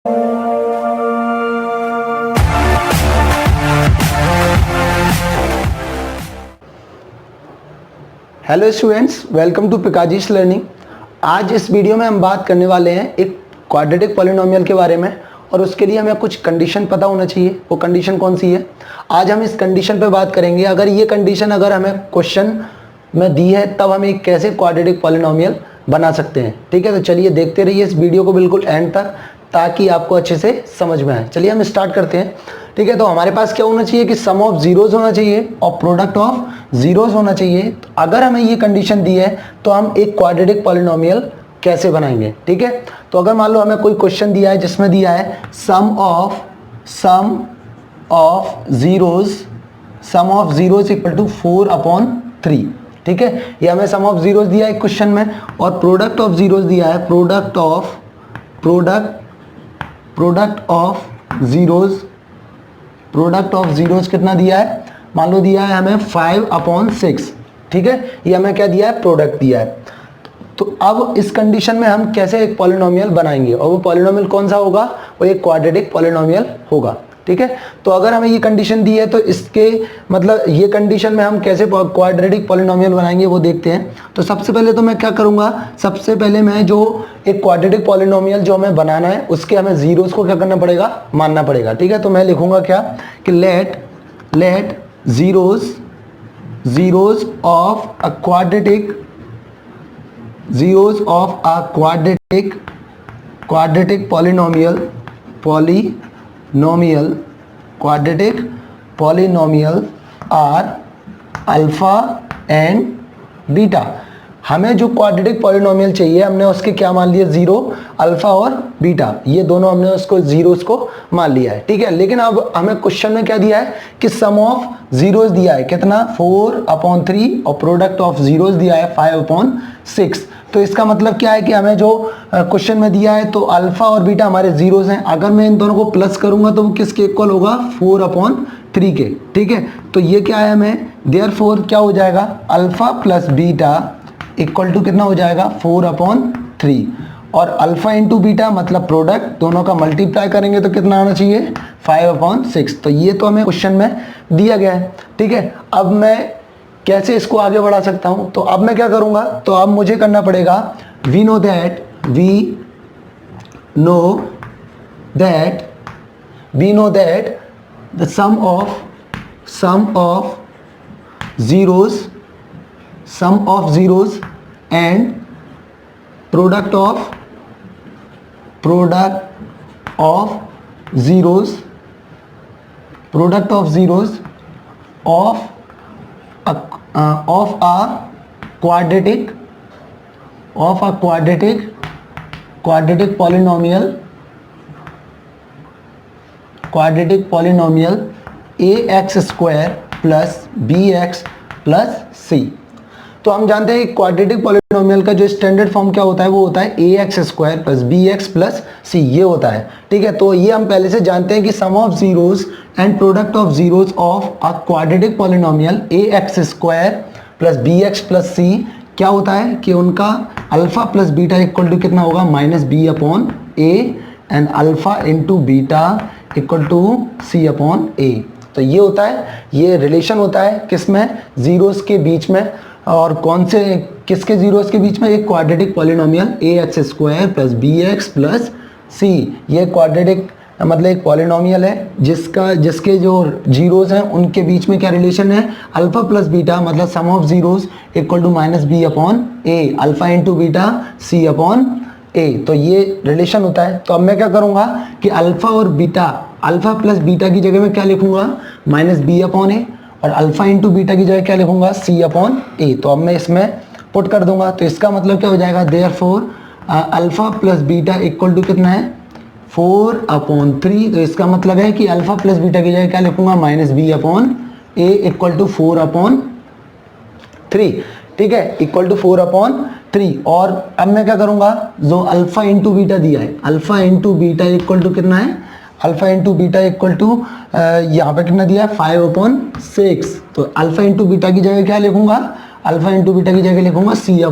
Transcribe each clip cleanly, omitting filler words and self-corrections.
Hello students, welcome to पिकाजीस learning. आज इस वीडियो में हम बात करने वाले हैं एक क्वाड्रेटिक पॉलिनोमियल के बारे में, और उसके लिए हमें कुछ कंडीशन पता होना चाहिए। वो कंडीशन कौन सी है, आज हम इस कंडीशन पे बात करेंगे। अगर ये कंडीशन अगर हमें क्वेश्चन में दी है तब हम एक कैसे क्वाड्रेटिक पॉलिनोमियल बना सकते हैं। ठीक है, तो चलिए देखते रहिए इस वीडियो को बिल्कुल एंड तक, ताकि आपको अच्छे से समझ में आए। चलिए हम स्टार्ट करते हैं। ठीक है, तो हमारे पास क्या होना चाहिए कि सम ऑफ जीरोज होना चाहिए और प्रोडक्ट ऑफ जीरोज होना चाहिए। तो अगर हमें ये कंडीशन दी है तो हम एक क्वाड्रेटिक पॉलिनोमियल कैसे बनाएंगे। ठीक है, तो अगर मान लो हमें कोई क्वेश्चन दिया है जिसमें दिया है सम ऑफ जीरोज इक्वल टू 4/3। ठीक है, ये हमें सम ऑफ जीरोज दिया है क्वेश्चन में, और प्रोडक्ट ऑफ जीरोज दिया है, प्रोडक्ट ऑफ जीरोज कितना दिया है, मान लो दिया है हमें 5/6। ठीक है, ये हमें क्या दिया है, प्रोडक्ट दिया है। तो अब इस कंडीशन में हम कैसे एक पॉलिनोमियल बनाएंगे, और वो पॉलिनोमियल कौन सा होगा, वो एक क्वाड्रेटिक पॉलिनोमियल होगा। ठीक है, तो अगर हमें ये कंडीशन दी है तो इसके मतलब ये कंडीशन में हम कैसे क्वाड्रेटिक पॉलिनोमियल बनाएंगे वो देखते हैं। तो सबसे पहले तो मैं क्या करूंगा, सबसे पहले मैं जो एक क्वाड्रेटिक पॉलिनोमियल जो हमें बनाना है उसके हमें जीरोस को क्या करना पड़ेगा, मानना पड़ेगा। ठीक है, तो मैं लिखूंगा क्या कि let zeros of a quadratic polynomial are alpha and beta. हमें जो क्वाड्रेटिक पॉलिनोमियल चाहिए हमने उसके क्या मान लिए, जीरो, अल्फा और बीटा, ये दोनों हमने उसको जीरोस को मान लिया है। ठीक है, लेकिन अब हमें क्वेश्चन में क्या दिया है कि सम ऑफ जीरोस दिया है कितना, 4/3, और प्रोडक्ट ऑफ जीरोस दिया है 5/6। तो इसका मतलब क्या है कि हमें जो क्वेश्चन में दिया है तो अल्फा और बीटा हमारे जीरोस हैं। अगर मैं इन दोनों को प्लस करूंगा तो वो किसके इक्वल होगा, 4/3 के। ठीक है, तो ये क्या है, हमें देयरफॉर क्या हो जाएगा, alpha plus beta equal to कितना हो जाएगा, 4/3, और अल्फा इंटू बीटा मतलब प्रोडक्ट, दोनों का मल्टीप्लाई करेंगे तो कितना आना चाहिए, 5/6। तो ये तो हमें क्वेश्चन में दिया गया है। ठीक है, अब मैं कैसे इसको आगे बढ़ा सकता हूं, तो अब मैं क्या करूंगा, तो अब मुझे करना पड़ेगा, we know that the sum of zeros and product of zeros of a quadratic polynomial ax square plus bx plus c। तो हम जानते हैं क्वाड्रेटिक पॉलिनोमियल का जो स्टैंडर्ड फॉर्म क्या होता है, वो होता है ax square plus bx plus c, ये होता है। ठीक है, तो ये हम पहले से जानते हैं कि sum of zeros and product of zeros of a quadratic polynomial ax square plus bx plus c क्या होता है कि उनका alpha plus beta equal to कितना होगा, -b/a, and alpha into beta equal to c/a। तो ये होता है, ये रिलेशन होता है किसमें, जीरोस के बीच में, और कौन से किसके जीरोस के बीच में, एक quadratic polynomial ax square plus bx plus c। ये क्वाड्रेटिक मतलब एक पॉलिनोमियल है जिसके जो जीरोस हैं उनके बीच में क्या रिलेशन है, अल्फा प्लस बीटा मतलब sum of zeros equal to -b/a, alpha into beta c/a। तो ये रिलेशन होता है। तो अब मैं क्या करूंगा कि अल्फा और बीटा, अल्फा प्लस बीटा की जगह में क्या लिखूंगा, -b/a, और अल्फा इंटू बीटा की जगह क्या लिखूंगा, c/a। तो अब मैं इसमें पुट कर दूंगा, तो इसका मतलब क्या हो जाएगा, therefore alpha plus beta equal to कितना है, 4/3। तो इसका मतलब है कि अल्फा प्लस बीटा की जगह क्या लिखूंगा, -b/a इक्वल टू 4/3। ठीक है, इक्वल टू 4/3। और अब मैं क्या करूंगा, जो अल्फा इंटू बीटा दिया है, alpha into beta equal to कितना है, alpha into beta equal to यहाँ पे कितना दिया है 5/6। तो अल्फा इंटू बीटा की जगह क्या लिखूंगा, अल्फा इंटू बीटा की जगह लिखूंगा c/a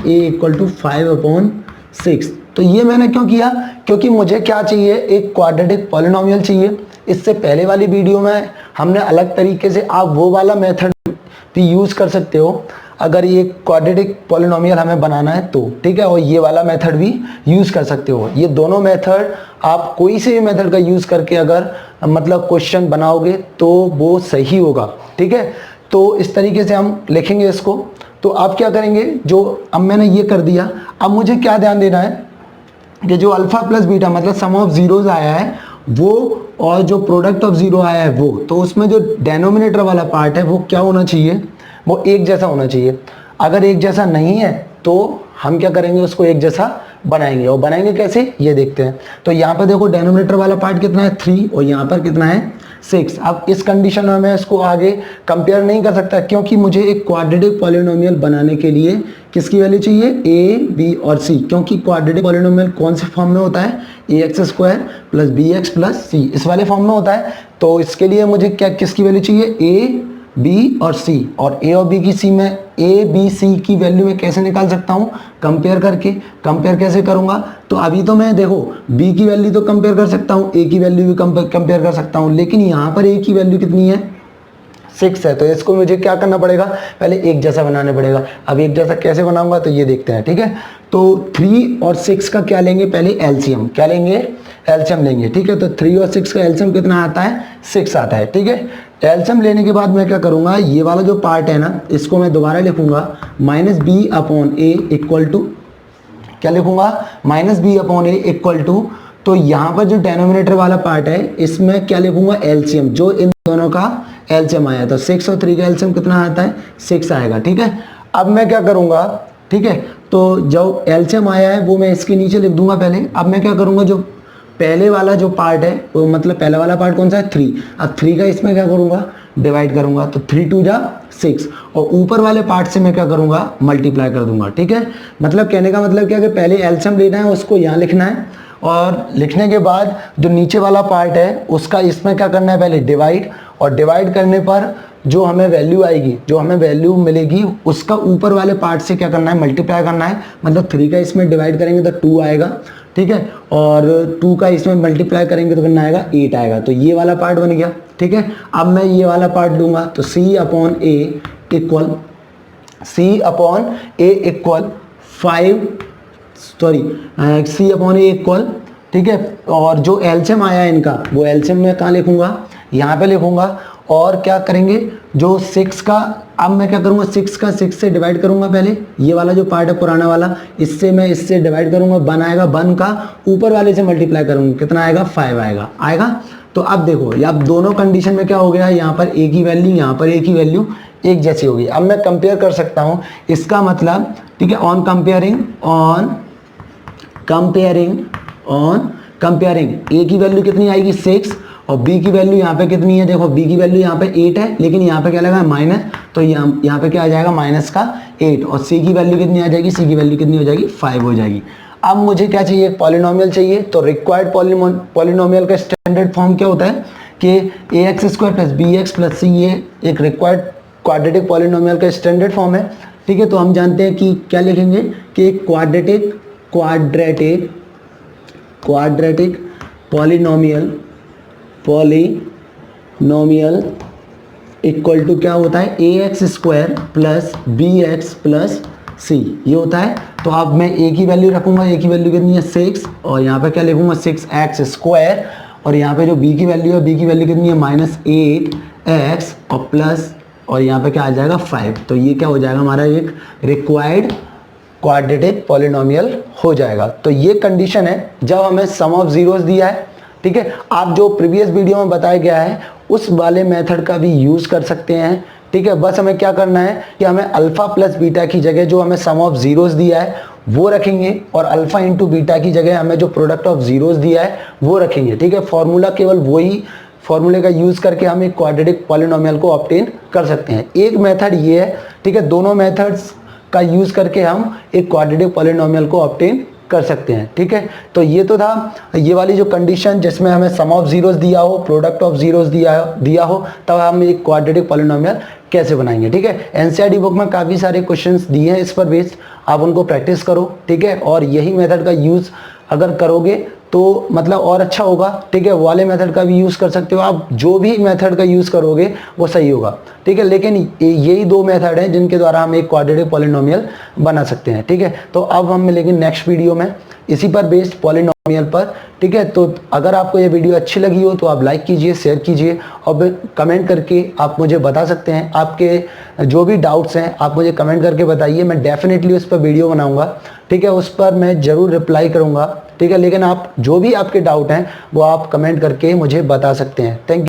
इक्वल टू 5/6 6। तो ये मैंने क्यों किया, क्योंकि मुझे क्या चाहिए, एक क्वाड्रेटिक पॉलिनोमियल चाहिए। इससे पहले वाली वीडियो में हमने अलग तरीके से, आप वो वाला मेथड भी यूज़ कर सकते हो अगर ये क्वाड्रेटिक पॉलिनोमियल हमें बनाना है तो, ठीक है। और ये वाला मेथड भी यूज़ कर सकते हो। ये दोनों मेथड आप कोई से भी मेथड का यूज़ करके अगर मतलब क्वेश्चन बनाओगे तो वो सही होगा, ठीक है। तो इस तरीके से हम लिखेंगे इसको। तो आप क्या करेंगे, जो अब मैंने ये कर दिया, अब मुझे क्या ध्यान देना है कि जो अल्फा प्लस बीटा मतलब सम ऑफ जीरोज आया है वो, और जो प्रोडक्ट ऑफ जीरो आया है वो, तो उसमें जो डेनोमिनेटर वाला पार्ट है वो क्या होना चाहिए, वो एक जैसा होना चाहिए। अगर एक जैसा नहीं है तो हम क्या करेंगे, उसको एक जैसा बनाएंगे। और बनाएंगे कैसे, ये देखते हैं। तो यहाँ पर देखो डेनोमिनेटर वाला पार्ट कितना है 3 और यहाँ पर कितना है 6। अब इस कंडीशन में मैं इसको आगे कंपेयर नहीं कर सकता, क्योंकि मुझे एक क्वाड्रेटिक पॉलिनोमियल बनाने के लिए किसकी वैल्यू चाहिए, ए बी और सी। क्योंकि क्वाड्रेटिक पॉलिनोमियल कौन से फॉर्म में होता है, ax² प्लस bx प्लस सी, इस वाले फॉर्म में होता है। तो इसके लिए मुझे क्या किसकी वैल्यू चाहिए, ए बी और सी। और ए और बी की सी में ए बी सी की वैल्यू में कैसे निकाल सकता हूँ, कंपेयर करके। कंपेयर कैसे करूँगा, तो अभी तो मैं देखो बी की वैल्यू तो कंपेयर कर सकता हूँ, ए की वैल्यू भी कंपेयर कर सकता हूँ, लेकिन यहाँ पर ए की वैल्यू कितनी है 6 है। तो इसको मुझे क्या करना पड़ेगा, पहले एक जैसा बनाना पड़ेगा। अब एक जैसा कैसे बनाऊंगा तो ये देखते हैं, ठीक है। तो 3 और 6 का क्या लेंगे, पहले एलसीएम, क्या लेंगे, एलसीएम लेंगे, ठीक है। तो 3 और 6 का एलसीएम कितना आता है, 6 आता है, ठीक है। एलसीएम लेने के बाद मैं क्या करूंगा, ये वाला जो पार्ट है ना, इसको मैं दोबारा लिखूंगा -b/a इक्वल टू, क्या लिखूंगा, -b/a इक्वल टू, तो यहाँ पर जो डेनोमिनेटर वाला पार्ट है इसमें क्या लिखूंगा, एलसीएम, जो इन दोनों का एलसीएम आया। तो 6 और 3 का एलसीएम कितना आता है, 6 आएगा, ठीक है। अब मैं क्या करूंगा, ठीक है, तो जो एलसीएम आया है वो मैं इसके नीचे लिख दूंगा पहले। अब मैं क्या करूंगा, जो पहले वाला जो पार्ट है वो मतलब पहला वाला पार्ट कौन सा है 3, अब 3 का इसमें क्या करूंगा, डिवाइड करूंगा। तो 3 2 जा 6, और ऊपर वाले पार्ट से मैं क्या करूंगा, मल्टीप्लाई कर दूंगा, ठीक है। मतलब कहने का मतलब क्या कि पहले एलसीएम लेना है, उसको यहाँ लिखना है, और लिखने के बाद जो नीचे वाला पार्ट है उसका इसमें क्या करना है, पहले डिवाइड, और डिवाइड करने पर जो हमें वैल्यू आएगी, जो हमें वैल्यू मिलेगी, उसका ऊपर वाले पार्ट से क्या करना है, मल्टीप्लाई करना है। मतलब 3 का इसमें डिवाइड करेंगे तो 2 आएगा, ठीक है, और 2 का इसमें मल्टीप्लाई करेंगे तो कितना आएगा, 8 आएगा। तो ये वाला पार्ट बन गया, ठीक है। अब मैं ये वाला पार्ट लूँगा, तो c/a equal c/a equal 5, sorry c/a equal, ठीक है। और जो एलसीएम आया है इनका, वो एलसीएम मैं कहाँ लिखूंगा, यहाँ पे लिखूंगा। और क्या करेंगे, जो 6 का, अब मैं क्या करूँगा, 6 का 6 से डिवाइड करूँगा पहले, ये वाला जो पार्ट है पुराना वाला, इससे मैं इससे डिवाइड करूँगा, 1 आएगा, 1 का ऊपर वाले से मल्टीप्लाई करूँगा, कितना आएगा, 5 आएगा। तो अब देखो, ये अब दोनों कंडीशन में क्या हो गया, यहाँ पर ए की वैल्यू, यहाँ पर ए की वैल्यू एक जैसी होगी। अब मैं कंपेयर कर सकता हूँ, इसका मतलब, ठीक है, ऑन कंपेयरिंग ए की वैल्यू कितनी आएगी 6, और बी की वैल्यू यहाँ पे कितनी है, देखो बी की वैल्यू यहाँ पे 8 है, लेकिन यहाँ पे क्या लगा है माइनस, तो यहाँ पे क्या आ जाएगा -8, और सी की वैल्यू कितनी आ जाएगी, सी की वैल्यू कितनी हो जाएगी, 5 हो जाएगी। अब मुझे क्या चाहिए, पॉलिनोमियल चाहिए। तो रिक्वायर्ड पॉलिनोमियल का स्टैंडर्ड फॉर्म क्या होता है कि ax² प्लस bx प्लस सी, ये एक रिक्वायर्ड क्वाड्रेटिक पॉलिनोमियल का स्टैंडर्ड फॉर्म है, ठीक है। तो हम जानते हैं कि क्या लिखेंगे कि क्वाड्रेटिक पॉलिनोमियल इक्वल टू क्या होता है, ax² प्लस bx प्लस सी, ये होता है। तो अब मैं a की वैल्यू रखूंगा, a की वैल्यू कितनी है 6, और यहाँ पे क्या लिखूंगा 6x², और यहाँ पे जो b की वैल्यू है, b की वैल्यू कितनी है -8x, और प्लस, और यहाँ पे क्या आ जाएगा 5। तो ये क्या हो जाएगा, हमारा एक रिक्वायर्ड क्वाड्रेटिक पॉलिनोमियल हो जाएगा। तो ये कंडीशन है जब हमें सम ऑफ जीरोस दिया है, ठीक है। आप जो प्रीवियस वीडियो में बताया गया है उस वाले मेथड का भी यूज़ कर सकते हैं, ठीक है। बस हमें क्या करना है कि हमें अल्फा प्लस बीटा की जगह जो हमें सम ऑफ जीरोस दिया है वो रखेंगे, और अल्फा इंटू बीटा की जगह हमें जो प्रोडक्ट ऑफ जीरोस दिया है वो रखेंगे, ठीक है। फॉर्मूला केवल वही फॉर्मूले का यूज़ करके हम एक क्वाड्रेटिक पॉलिनोमियल को ऑब्टेन कर सकते हैं। एक मेथड ये है, ठीक है। दोनों मेथड्स का यूज़ करके हम एक क्वाड्रेटिक पॉलिनोमियल को ऑब्टेन कर सकते हैं। ठीक है, तो ये तो था ये वाली जो कंडीशन जिसमें हमें सम ऑफ जीरोस दिया हो, प्रोडक्ट ऑफ जीरोस दिया हो, तब हम एक क्वाड्रेटिक पॉलिनोमियल कैसे बनाएंगे। ठीक है, एनसीईआरटी बुक में काफ़ी सारे क्वेश्चंस दिए हैं इस पर बेस्ड, आप उनको प्रैक्टिस करो। ठीक है, और यही मेथड का यूज़ अगर करोगे तो मतलब और अच्छा होगा। ठीक है, वाले मेथड का भी यूज़ कर सकते हो आप, जो भी मेथड का यूज़ करोगे वो सही होगा। ठीक है, लेकिन यही दो मेथड हैं जिनके द्वारा हम एक क्वाड्रेटिक पॉलिनोमियल बना सकते हैं। ठीक है, तो अब हम मिलेंगे नेक्स्ट वीडियो में इसी पर बेस्ड पॉलिनोमियल पर। ठीक है, तो अगर आपको ये वीडियो अच्छी लगी हो तो आप लाइक कीजिए, शेयर कीजिए और कमेंट करके आप मुझे बता सकते हैं आपके जो भी डाउट्स हैं, आप मुझे कमेंट करके बताइए, मैं डेफिनेटली उस पर वीडियो बनाऊंगा। ठीक है, उस पर मैं ज़रूर रिप्लाई करूंगा। ठीक है, लेकिन आप जो भी आपके डाउट हैं वो आप कमेंट करके मुझे बता सकते हैं। Thank you.